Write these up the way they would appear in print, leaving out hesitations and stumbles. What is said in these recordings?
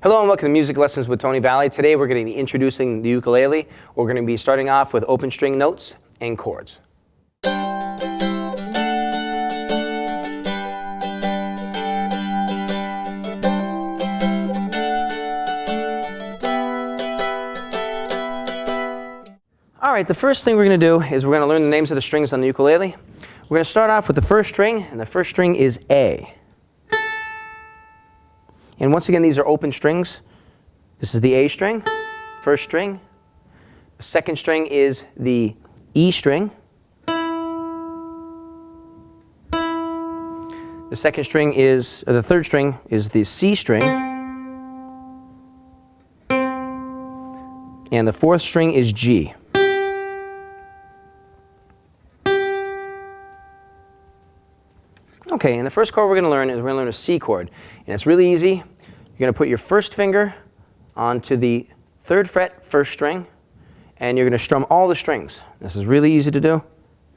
Hello and welcome to Music Lessons with Tony Valley. Today we're going to be introducing the ukulele. We're going to be starting off with open string notes and chords. All right, the first thing we're going to do is we're going to learn the names of the strings on the ukulele. We're going to start off with the first string, and the first string is A. And once again, these are open strings. This is the A string, first string. The second string is the E string. The second string is, or the third string is the C string. And the fourth string is G. Okay, and the first chord we're going to learn is we're going to learn a C chord. And it's really easy. You're going to put your first finger onto the third fret, first string, and you're going to strum all the strings. This is really easy to do.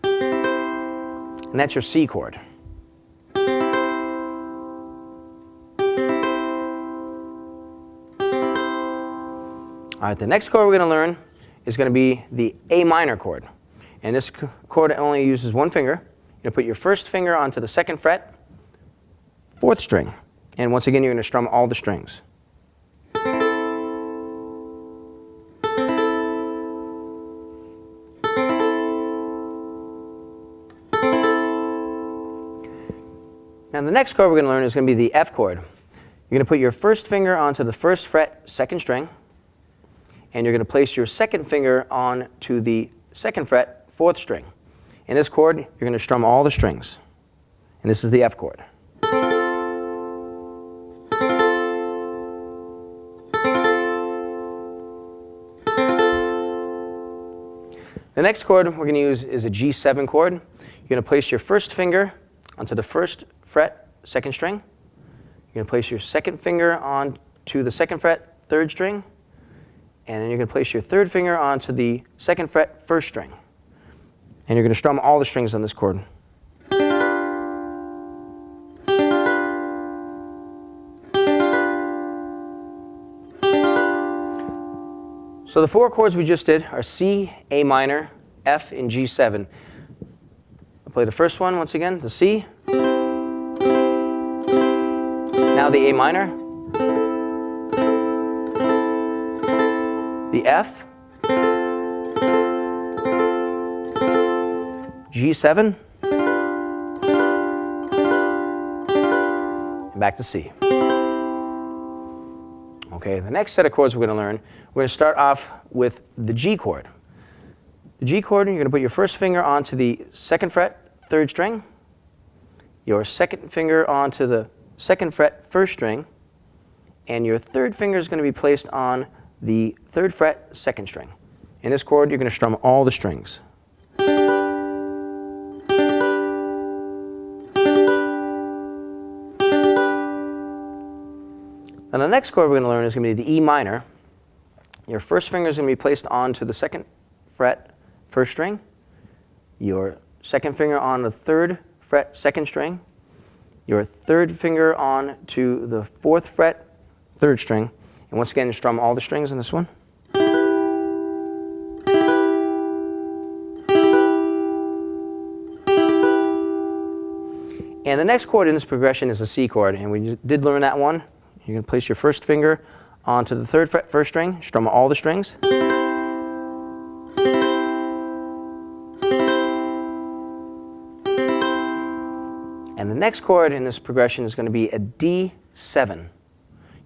And that's your C chord. All right, the next chord we're going to learn is going to be the A minor chord. And this chord only uses one finger. You're going to put your first finger onto the second fret, fourth string. And once again, you're going to strum all the strings. Now the next chord we're going to learn is going to be the F chord. You're going to put your first finger onto the first fret, second string. And you're going to place your second finger onto the second fret, fourth string. In this chord, you're going to strum all the strings. And this is the F chord. The next chord we're going to use is a G7 chord. You're going to place your first finger onto the first fret, second string. You're going to place your second finger onto the second fret, third string. And then you're going to place your third finger onto the second fret, first string. And you're going to strum all the strings on this chord. So the four chords we just did are C, A minor, F, and G7. I'll play the first one once again, the C. Now the A minor. The F. G7, and back to C. Okay, the next set of chords we're going to learn, we're going to start off with the G chord. The G chord, you're going to put your first finger onto the second fret, third string, your second finger onto the second fret, first string, and your third finger is going to be placed on the third fret, second string. In this chord, you're going to strum all the strings. And the next chord we're going to learn is going to be the E minor. Your first finger is going to be placed onto the second fret, first string. Your second finger on the third fret, second string. Your third finger on to the fourth fret, third string. And once again, strum all the strings in this one. And the next chord in this progression is a C chord, and we did learn that one. You're going to place your first finger onto the third fret, first string, strum all the strings. And the next chord in this progression is going to be a D7.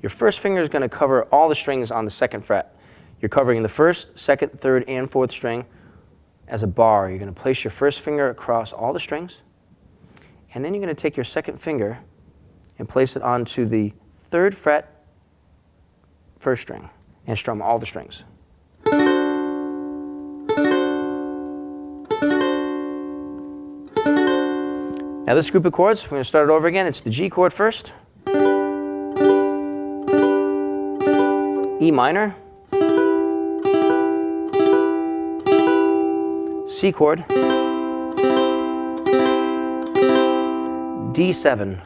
Your first finger is going to cover all the strings on the second fret. You're covering the first, second, third, and fourth string as a bar. You're going to place your first finger across all the strings. And then you're going to take your second finger and place it onto the third fret, first string, and strum all the strings. Now this group of chords, we're going to start it over again. It's the G chord first, E minor, C chord, D7,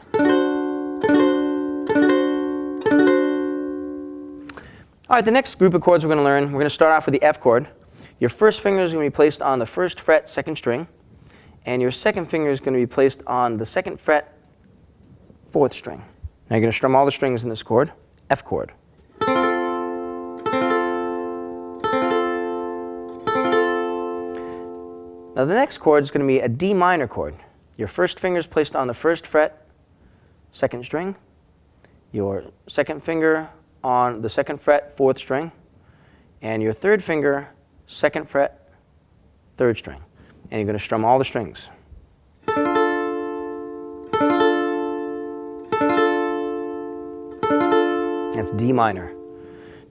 All right, the next group of chords we're going to learn, we're going to start off with the F chord. Your first finger is going to be placed on the first fret, second string, and your second finger is going to be placed on the second fret, fourth string. Now you're going to strum all the strings in this chord, F chord. Now the next chord is going to be a D minor chord. Your first finger is placed on the first fret, second string. Your second finger on the second fret, fourth string. And your third finger, second fret, third string. And you're going to strum all the strings. That's D minor.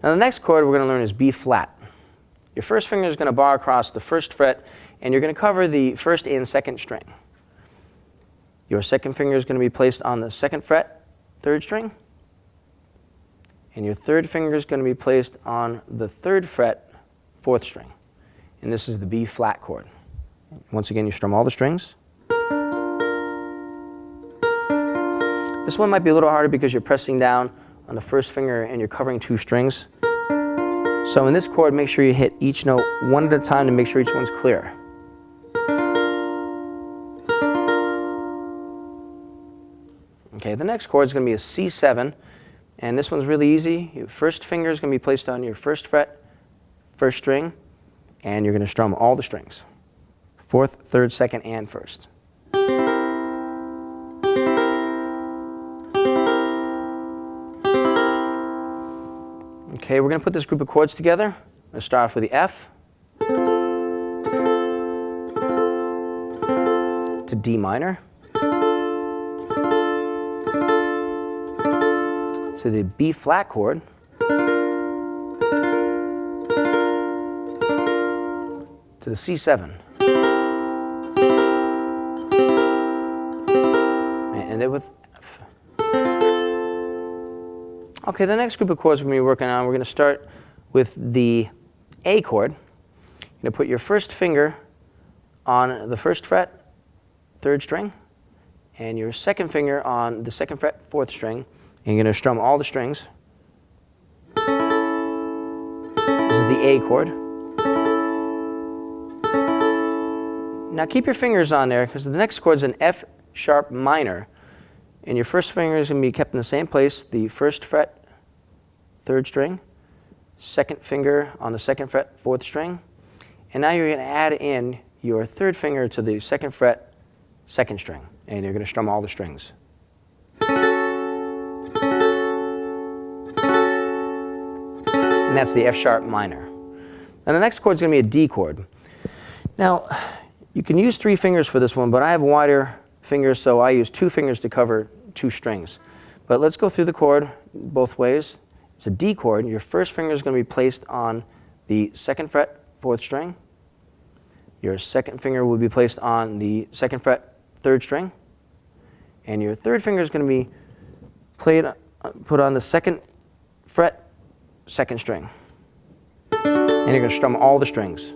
Now the next chord we're going to learn is B flat. Your first finger is going to bar across the first fret, and you're going to cover the first and second string. Your second finger is going to be placed on the second fret, third string. And your third finger is going to be placed on the third fret, fourth string. And this is the B flat chord. Once again, you strum all the strings. This one might be a little harder because you're pressing down on the first finger and you're covering two strings. So in this chord, make sure you hit each note one at a time to make sure each one's clear. Okay, the next chord is going to be a C7, and this one's really easy. Your first finger is going to be placed on your first fret, first string, and you're going to strum all the strings. Fourth, third, second, and first. Okay, we're going to put this group of chords together. I'm going to start off with the F to D minor to the B flat chord to the C7. And end it with F. Okay, the next group of chords we're going to be working on, we're going to start with the A chord. You're going to put your first finger on the first fret, third string, and your second finger on the second fret, fourth string, and you're going to strum all the strings. This is the A chord. Now keep your fingers on there because the next chord is an F sharp minor. And your first finger is going to be kept in the same place, the first fret, third string, second finger on the second fret, fourth string. And now you're going to add in your third finger to the second fret, second string. And you're going to strum all the strings. And that's the F sharp minor. Now the next chord is going to be a D chord. Now, you can use 3 fingers for this one, but I have wider fingers, so I use 2 fingers to cover 2 strings. But let's go through the chord both ways. It's a D chord. Your first finger is going to be placed on the second fret, fourth string. Your second finger will be placed on the second fret, third string. And your third finger is going to be put on the second fret, second string. And you're going to strum all the strings.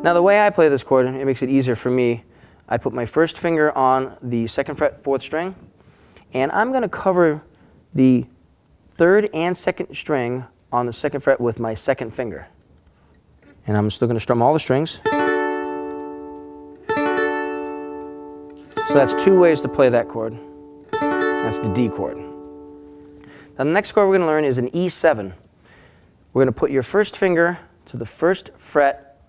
Now the way I play this chord, it makes it easier for me. I put my first finger on the second fret, fourth string, and I'm going to cover the third and second string on the second fret with my second finger. And I'm still going to strum all the strings. So that's 2 ways to play that chord. That's the D chord. Now the next chord we're going to learn is an E7. We're going to put your first finger to the first fret,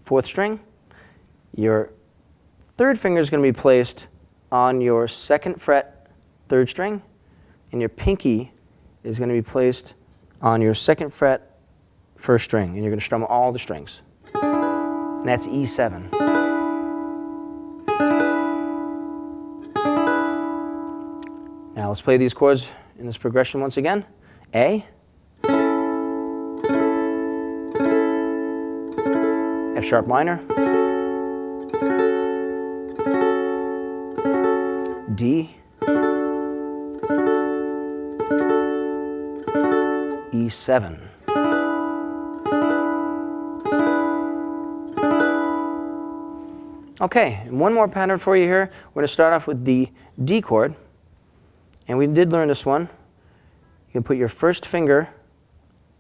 fourth string. Your third finger is going to be placed on your second fret, third string. And your pinky is going to be placed on your second fret, first string. And you're going to strum all the strings. And that's E7. Now let's play these chords in this progression once again. A, F sharp minor, D, E7. Okay, and one more pattern for you here. We're going to start off with the D chord. And we did learn this one. You can put your first finger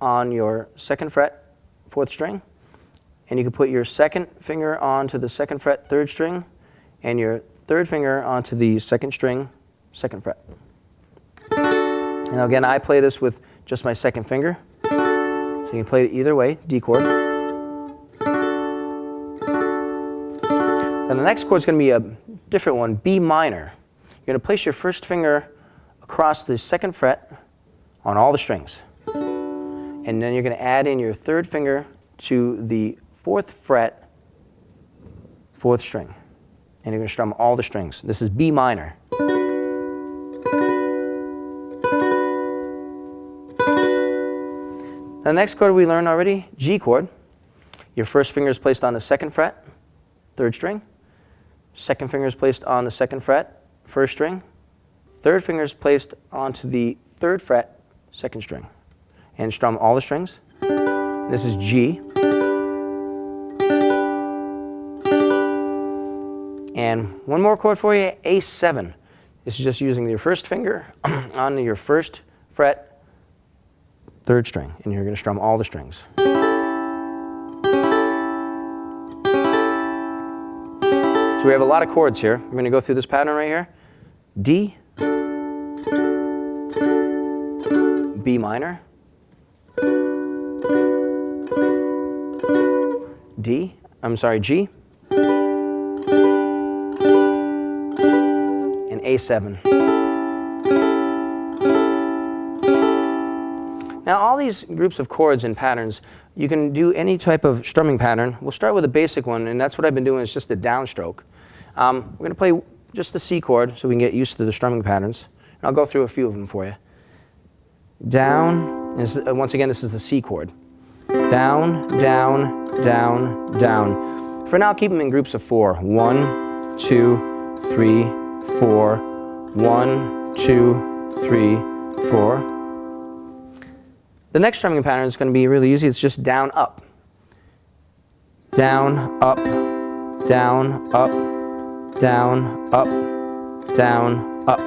on your 2nd fret, 4th string, and you can put your 2nd finger onto the 2nd fret, 3rd string, and your 3rd finger onto the 2nd string, 2nd fret. Now again, I play this with just my 2nd finger, so you can play it either way, D chord. Then the next chord is going to be a different one, B minor. You're going to place your first finger across the 2nd fret on all the strings. And then you're going to add in your 3rd finger to the 4th fret, 4th string. And you're going to strum all the strings. This is B minor. The next chord we learned already, G chord. Your first finger is placed on the 2nd fret, 3rd string. 2nd finger is placed on the 2nd fret, 1st string. 3rd finger is placed onto the 3rd fret, 2nd string. And strum all the strings. This is G. And one more chord for you, A7. This is just using your first finger on your 1st fret, 3rd string. And you're going to strum all the strings. So we have a lot of chords here. We're going to go through this pattern right here. D, B minor, G, and A7. Now all these groups of chords and patterns, you can do any type of strumming pattern. We'll start with a basic one, and that's what I've been doing, is just a downstroke. We're going to play just the C chord so we can get used to the strumming patterns. And I'll go through a few of them for you. Down, once again this is the C chord. Down, down, down, down. For now, keep them in groups of 4. 1, 2, 3, 4. 1, 2, 3, 4. The next strumming pattern is going to be really easy. It's just down, up. Down, up, down, up, down, up, down, up.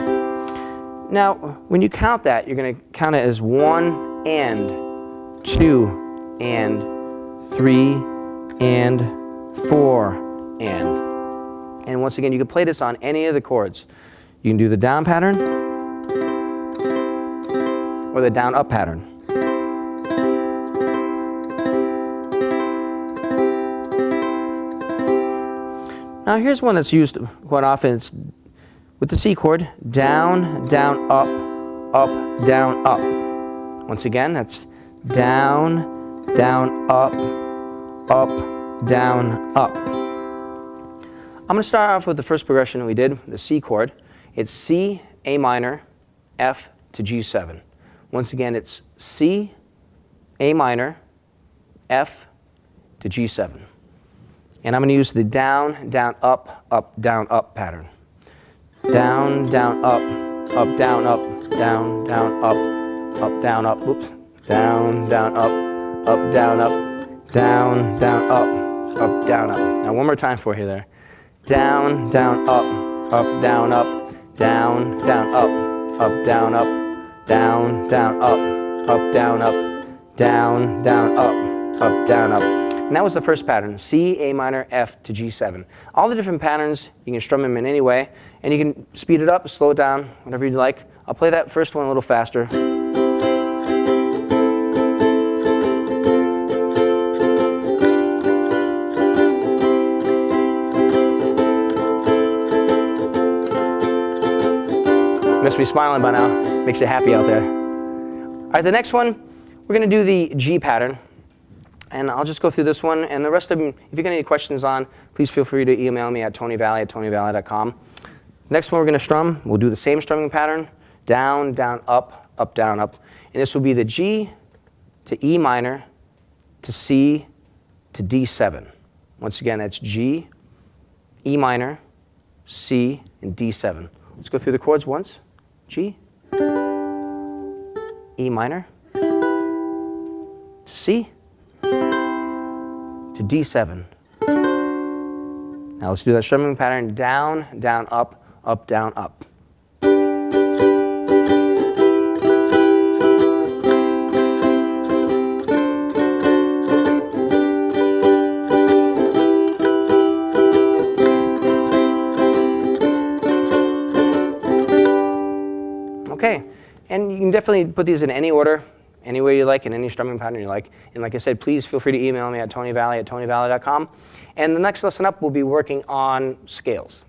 Now, when you count that, you're going to count it as 1 and 2 and 3 and 4 and. And once again, you can play this on any of the chords. You can do the down pattern or the down up pattern. Now here's one that's used quite often. It's with the C chord, down, down, up, down, up. Once again, that's down, down, up, down, up. I'm going to start off with the first progression we did, the C chord. It's C, A minor, F to G7. Once again, it's C, A minor, F to G7. And I'm going to use the down, down, up, down, up pattern. Down, down, up, down, up, down, down, up, down, up. Oops. Down, down, up, down, up, down, down, up, down, up. Now one more time for you there. Down, down, up, down, up, down, down, up, down, up, down, down, up, down, up, down, down, up, down, up. And that was the first pattern, C, A minor, F to G7. All the different patterns, you can strum them in any way, and you can speed it up, slow it down, whatever you'd like. I'll play that first one a little faster. Must be smiling by now. Makes you happy out there. All right, the next one, we're going to do the G pattern. And I'll just go through this one, and the rest of them, if you've got any questions on, please feel free to email me at tonyvalley@tonyvalley.com. Next one we're going to strum, we'll do the same strumming pattern, down, down, up, down, up. And this will be the G to E minor to C to D7. Once again, that's G, E minor, C, and D7. Let's go through the chords once. G, E minor, to C, to D7. Now let's do that strumming pattern, down, down, up, down, up. And you can definitely put these in any order, any way you like, in any strumming pattern you like. And like I said, please feel free to email me at tonyvalley@tonyvalley.com. And the next lesson up, we'll be working on scales.